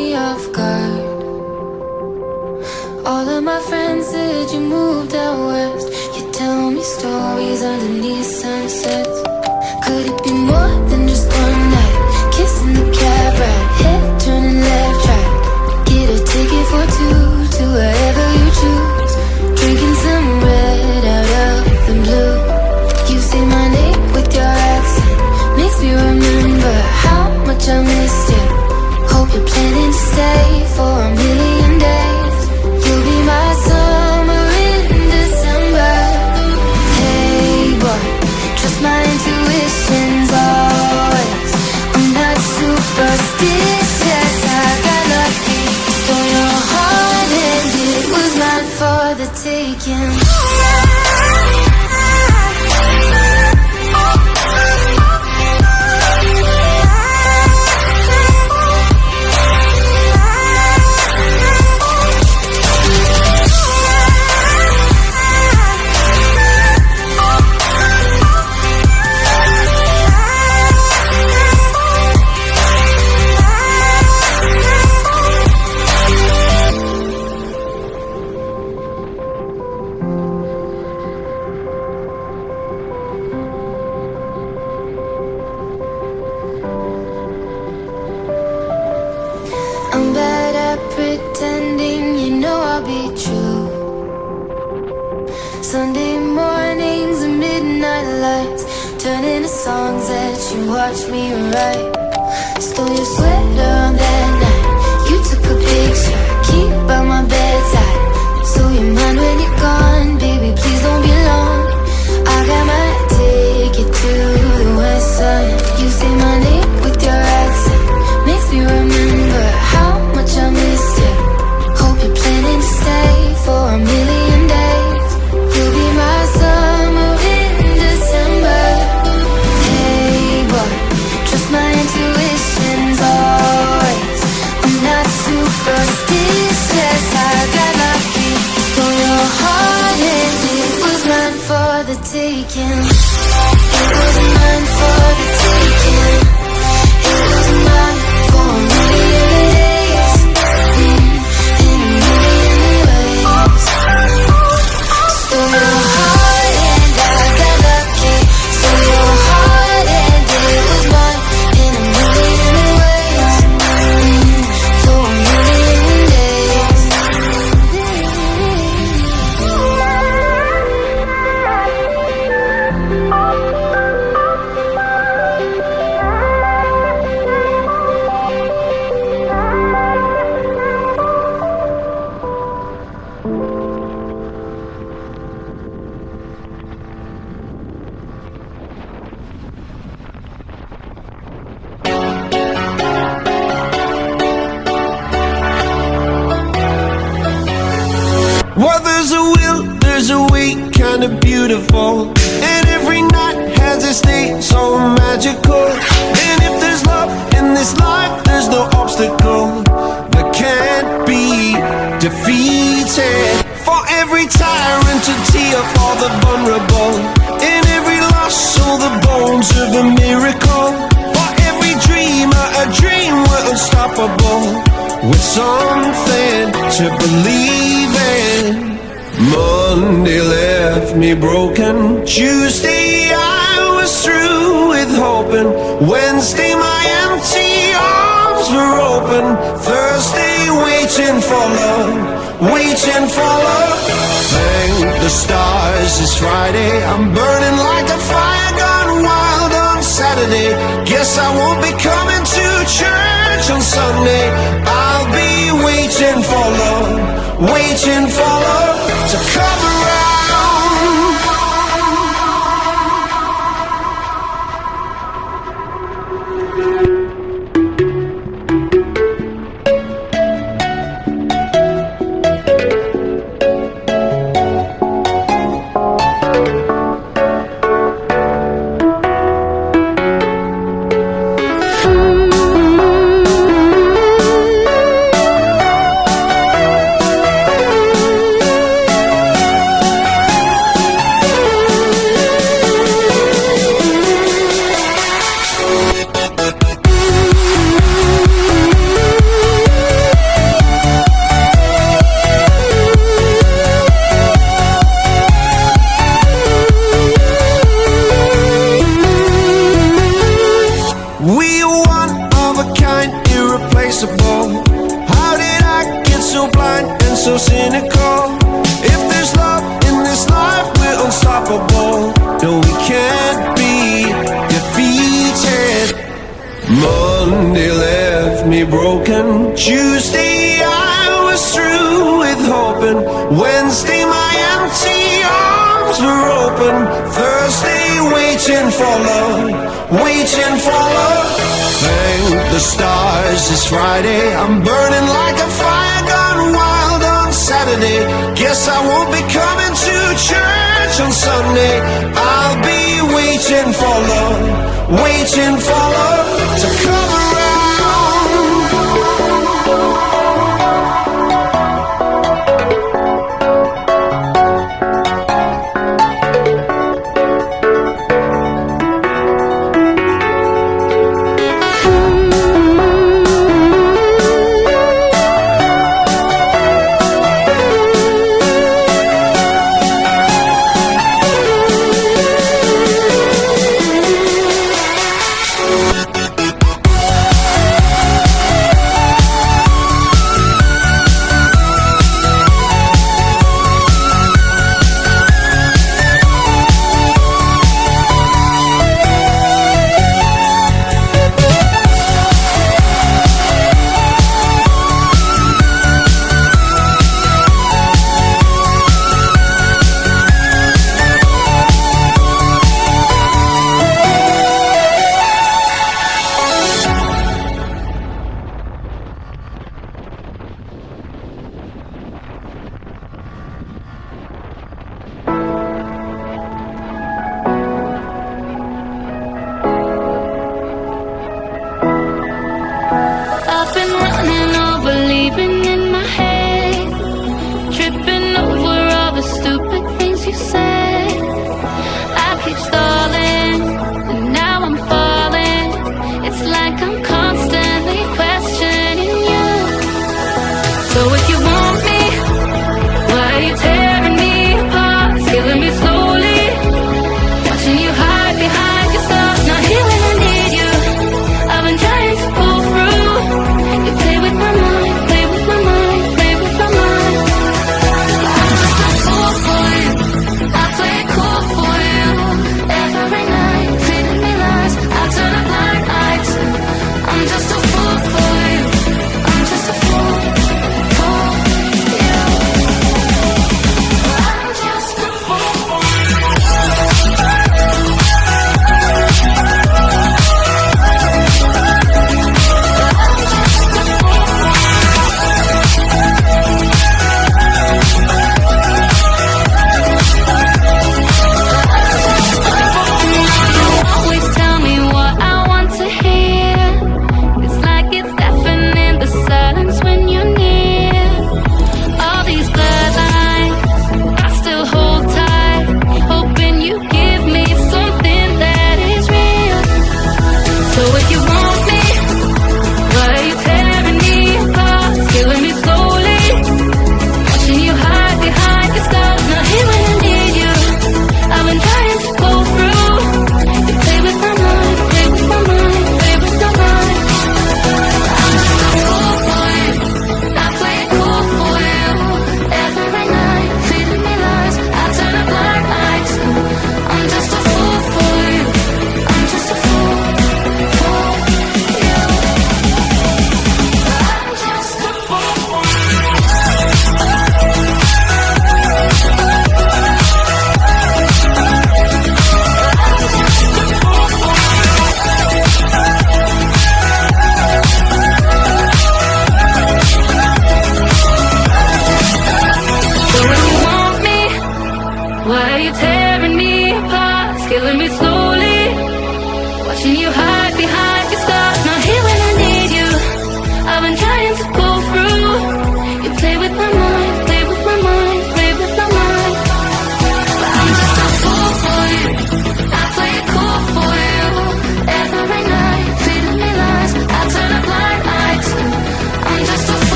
me off guard. All of my friends said you moved out west. You tell me stories underneath sunsets. Could it be more than just one night? Kissing the cab ride, head turning left, right. Get a ticket for two to wherever you choose. Drinking some red out of the blue. You say my name with your accent, makes me remember how much I missed you. Hope you're planning to stay for a million days. You'll be my summer in December. Hey boy, trust my intuitions always. I'm not superstitious, I got lucky. Stole your heart and it was mine for the taking. I'm bad at pretending, you know I'll be true. Sunday mornings and midnight lights turn into songs that you watch me write. Stole your sweater on that night. You took a picture, keep by my bedside. So you're mine when you're gone, baby, please don't be long. I got my ticket to the west side. You say my name with your accent, makes me remember how much I missed you. Hope you're planning to stay for a million days. You'll be my summer in December. Hey boy, trust my intuitions always. I'm not superstitious, I got lucky. Stole your heart and it was mine for the taking. It was mine for the taking. It was mine for a million days. In a million ways. Stole your heart and I got lucky. Stole your heart and it was mine in a million ways. For a million days. Well, there's a will, there's a way, kinda beautiful. And every night has its day, so magical. And if there's love in this life, there's no obstacle that can't be defeated. For every tyrant to tear for the vulnerable. In every loss, all the bones of a miracle. For every dreamer, a dream we're unstoppable. With something to believe in. Monday left me broken. Tuesday I was through with hoping. Wednesday my empty arms were open. Thursday waiting for love, waiting for love. Thank the stars it's Friday. I'm burning like a fire gone wild on Saturday. Guess I won't be coming to church on Sunday. I'll be waiting for love, waiting for love to come around. irreplaceable. How did I get so blind and so cynical? If there's love in this life, we're unstoppable. No, we can't be defeated. Monday left me broken. Tuesday I was through with hoping. Wednesday my empty arms were open. Thursday waiting for love, waiting for love. Thank the stars it's Friday. I'm burning like a fire gone wild on Saturday. Guess I won't be coming to church on Sunday. I'll be waiting for love, waiting for love to come around.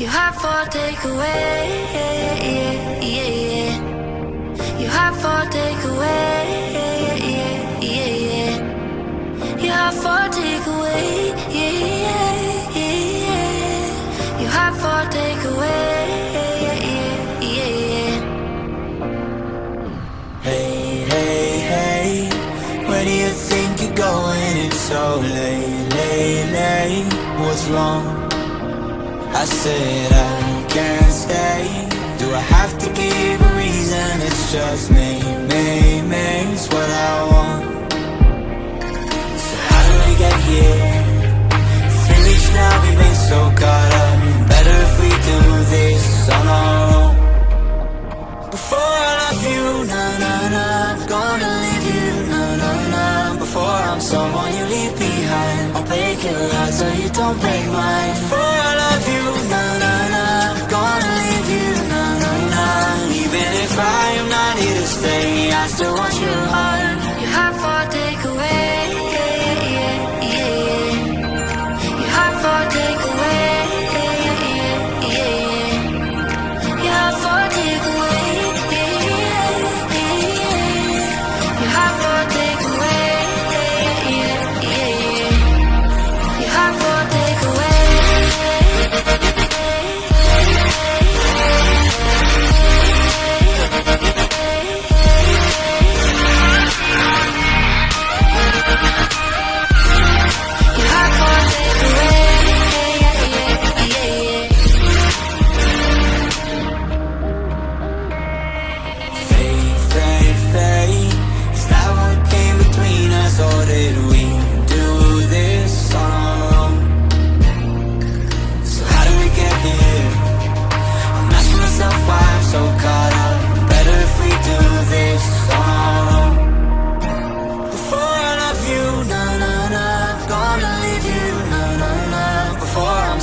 You have for takeaway. You have for takeaway. You have for takeaway. You have for takeaway. Hey, hey, hey, where do you think you're going? It's so late, late, late. What's wrong? I said I can't stay. Do I have to give a reason? It's just me, it's what I want. So how do we get here? 3 weeks now, we've been so caught up. Better if we do this on our own. Before I love you, nah, nah, nah, I'm gonna leave you, nah, nah, nah. Before I'm someone you leave behind, I'll break your heart so you don't break mine. Before I love you, nah, nah, nah, I'm gonna leave you, nah, nah, nah. Even if I am not here to stay, I still want your heart. You have for takeaway. You have for takeaway. You have for takeaway. You have for takeaway. You have for takeaway.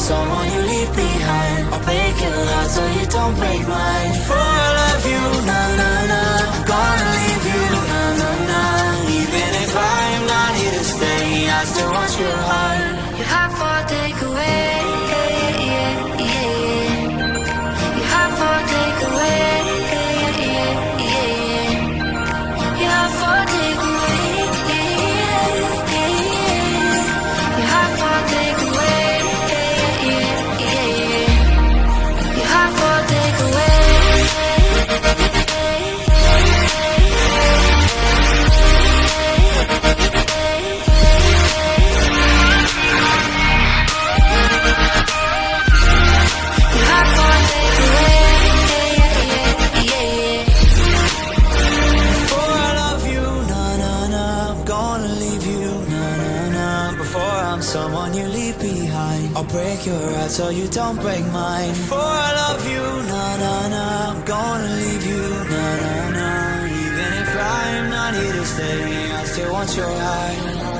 Someone you leave behind, I'll break your heart so you don't break mine. Before I love you, nah, nah, nah, I'm gonna leave you, nah, nah, nah. Even if I am not here to stay, I still want your heart. You have for takeaway. You have for takeaway. You have for takeaway. You have for takeaway. You have for takeaway. You have for takeaway. Before I love you, nah, nah, nah, I'm gonna leave you, nah, nah, nah. Before I'm someone you leave behind, I'll break your heart so you don't break mine. Before I love you, nah, nah, nah, I'm gonna leave you, nah, nah, nah. Even if I am not here to stay, I still want your heart.